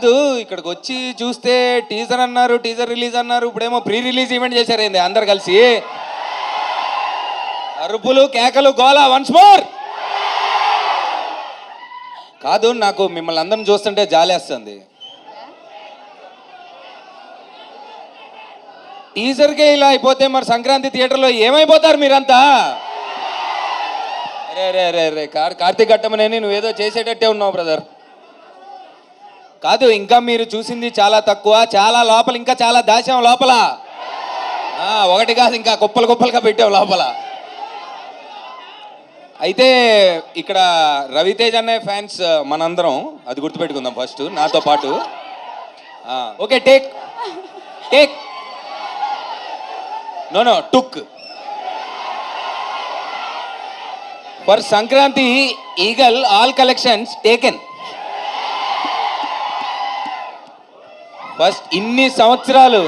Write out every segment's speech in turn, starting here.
కాదు ఇక్కడికి వచ్చి చూస్తే టీజర్ అన్నారు, టీజర్ రిలీజ్ అన్నారు, ఇప్పుడేమో ప్రీ రిలీజ్ ఈవెంట్ చేశారేంది అందరు కలిసి? అరుపులు కేకలు గోల వన్స్ మోర్. కాదు నాకు మిమ్మల్ని అందరం చూస్తుంటే జాలేస్తుంది. టీజర్కే ఇలా అయిపోతే మరి సంక్రాంతి థియేటర్లో ఏమైపోతారు మీరంతా? రే రే రే రే కార్తీక్ ఘట్టమనేని నువ్వేదో చేసేటట్టే ఉన్నావు బ్రదర్. కాదు ఇంకా మీరు చూసింది చాలా తక్కువ, చాలా లోపల ఇంకా చాలా దాచాం లోపల. ఒకటి కాదు ఇంకా కుప్పలు కుప్పలుగా పెట్టావు లోపల. అయితే ఇక్కడ రవితేజ్ అనే ఫ్యాన్స్ మనందరం, అది గుర్తుపెట్టుకుందాం ఫస్ట్ నాతో పాటు. Okay take take no took for Sankranti Eagle all collections taken. First ఇన్ని సంవత్సరాలు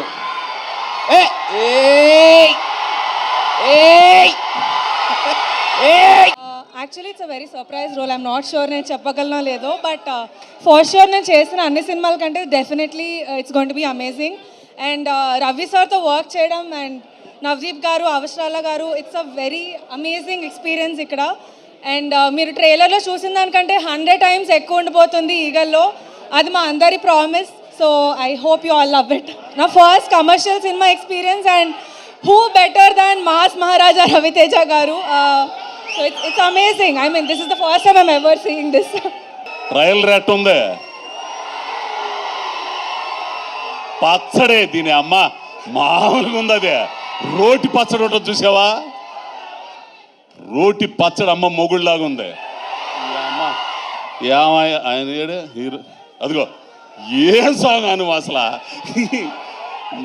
actually it's a very surprise role. I'm not sure నేను చెప్పగలనో లేదో, బట్ ఫర్ షూర్ నేను చేసిన అన్ని సినిమాల కంటే definitely it's going to be amazing. And Ravi సార్తో వర్క్ చేయడం అండ్ నవదీప్ గారు, అవసరాల గారు, it's a very amazing experience ఇక్కడ. అండ్ మీరు ట్రైలర్లో చూసిన దానికంటే 100 times ఎక్కువ ఉండిపోతుంది ఈగల్లో, అది మా అందరి promise. So I hope you all love it. నా first commercial cinema experience and who better than mass Maharaja Ravi Teja గారు. So it's amazing. I mean this is the first time I'm ever seeing this. Trial rate ఉంది పచ్చడే దీని అమ్మ మామూలుగా ఉంది. అదే రోటి పచ్చడి ఉంటుంది చూసావా, రోటి పచ్చడి అమ్మ మొగుళ్ళలాగా ఉంది. అమ్మ ఏమయ్య ఆయన హీరో అదిగో ఏం సాంగ్ అను అసలు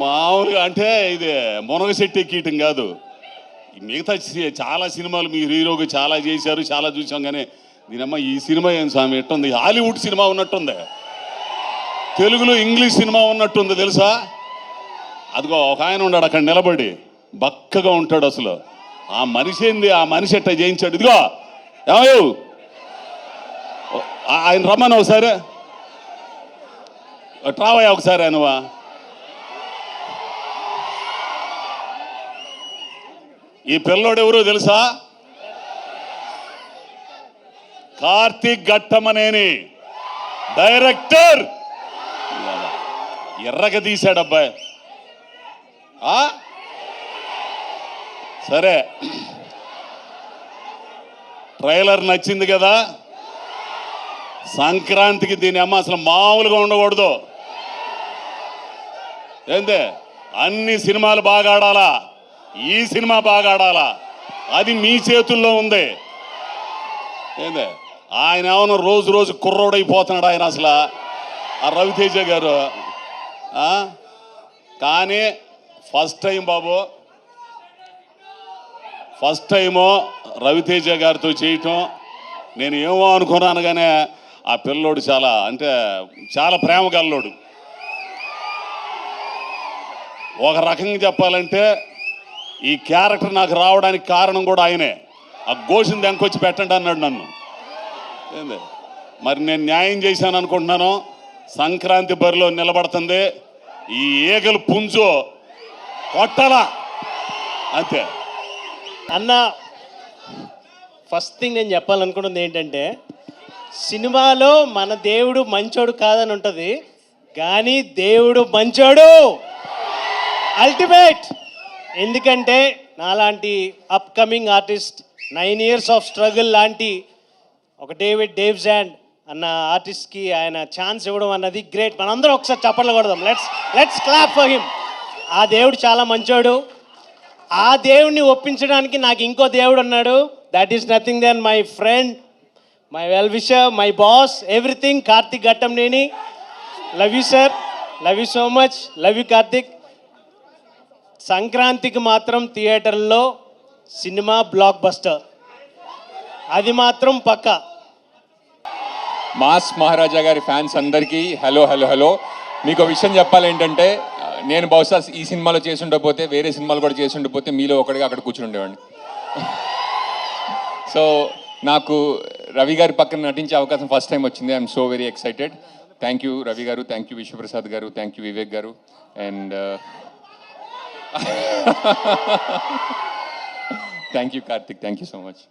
మామూలుగా అంటే ఇది మునగ చెట్టు ఎక్కీయటం కాదు. మిగతా చాలా సినిమాలు మీరు హీరోగా చాలా చేశారు, చాలా చూసాం, కానీ దీనమ్మ ఈ సినిమా ఏం స్వామి ఎట్టుంది, హాలీవుడ్ సినిమా ఉన్నట్టుంది, తెలుగులో ఇంగ్లీష్ సినిమా ఉన్నట్టుంది తెలుసా. అదిగో ఒక ఆయన ఉన్నాడు అక్కడ నిలబడి బక్కగా ఉంటాడు, అసలు ఆ మనిషి ఏంది, ఆ మనిషి ఎట్ట చేయించాడు. ఇదిగో ఏమయ్యో ఆయన రమ్మను ఒకసారి, ట్రావయ్యా ఒకసారి అనువా. ఈ పిల్లోడు ఎవరు తెలుసా? కార్తీక్ ఘట్టమనేని డైరెక్టర్. ఎర్రగా తీశాడు అబ్బాయి. సరే ట్రైలర్ నచ్చింది కదా, సంక్రాంతికి దీని అమ్మ అసలు మామూలుగా ఉండకూడదు. ఏందే అన్ని సినిమాలు బాగా ఆడాలా, ఈ సినిమా బాగా ఆడాలా, అది మీ చేతుల్లో ఉంది. ఏందే ఆయన ఏమన్నా రోజు రోజు కుర్రోడైపోతున్నాడు ఆయన అసలు ఆ రవితేజ గారు. కానీ ఫస్ట్ టైం బాబు, ఫస్ట్ టైము రవితేజ గారితో చేయటం నేను ఏమో అనుకున్నాను, కానీ ఆ పిల్లోడు చాలా అంటే చాలా ప్రేమ గల్లోడు. ఒక రకంగా చెప్పాలంటే ఈ క్యారెక్టర్ నాకు రావడానికి కారణం కూడా ఆయనే. ఆ గోషిని దెంకొచ్చి పెట్టండి అన్నాడు నన్ను. ఏంది మరి నేను న్యాయం చేశాను అనుకుంటున్నాను. సంక్రాంతి బరిలో నిలబడుతుంది ఈ ఈగలు పుంజు కొట్టాలా అంతే. అన్న ఫస్ట్ థింగ్ నేను చెప్పాలనుకుంటుంది ఏంటంటే, సినిమాలో మన దేవుడు మంచోడు కాదని ఉంటుంది, కానీ దేవుడు మంచోడు అల్టిమేట్. ఎందుకంటే నాలాంటి upcoming artist 9 years of struggle లాంటి ఒక డేవ్ జాండ్ అన్న ఆర్టిస్ట్కి ఆయన ఛాన్స్ ఇవ్వడం అన్నది గ్రేట్. మనందరం ఒకసారి చప్పట్లు కొడదాం. Let's clap for him. ఆ దేవుడు చాలా మంచోడు. ఆ దేవుడిని ఒప్పించడానికి నాకు ఇంకో దేవుడు ఉన్నాడు. That is nothing then my friend, my well wisher, my boss, everything, Karthik Ghattamaneni. Love you sir, love you so much, love you Karthik. సంక్రాంతికి మాత్రం థియేటర్లో సినిమా బ్లాక్ బస్టర్, అది మాత్రం పక్కా. మాస్ మహారాజా గారి ఫ్యాన్స్ అందరికీ హలో హలో హలో. మీకు విషయం చెప్పాలేంటంటే, నేను బహుశా ఈ సినిమాలో చేసి ఉండకపోతే వేరే సినిమాలు కూడా చేసి ఉండకపోతే మీలో ఒకటిగా అక్కడ కూర్చుని ఉండేవాడిని. సో నాకు రవి గారి పక్కన నటించే అవకాశం ఫస్ట్ టైం వచ్చింది. I'm so very excited. Thank you Ravi గారు, థ్యాంక్ యూ విశ్వప్రసాద్ గారు, థ్యాంక్ యూ వివేక్ గారు, and thank you Karthik, thank you so much.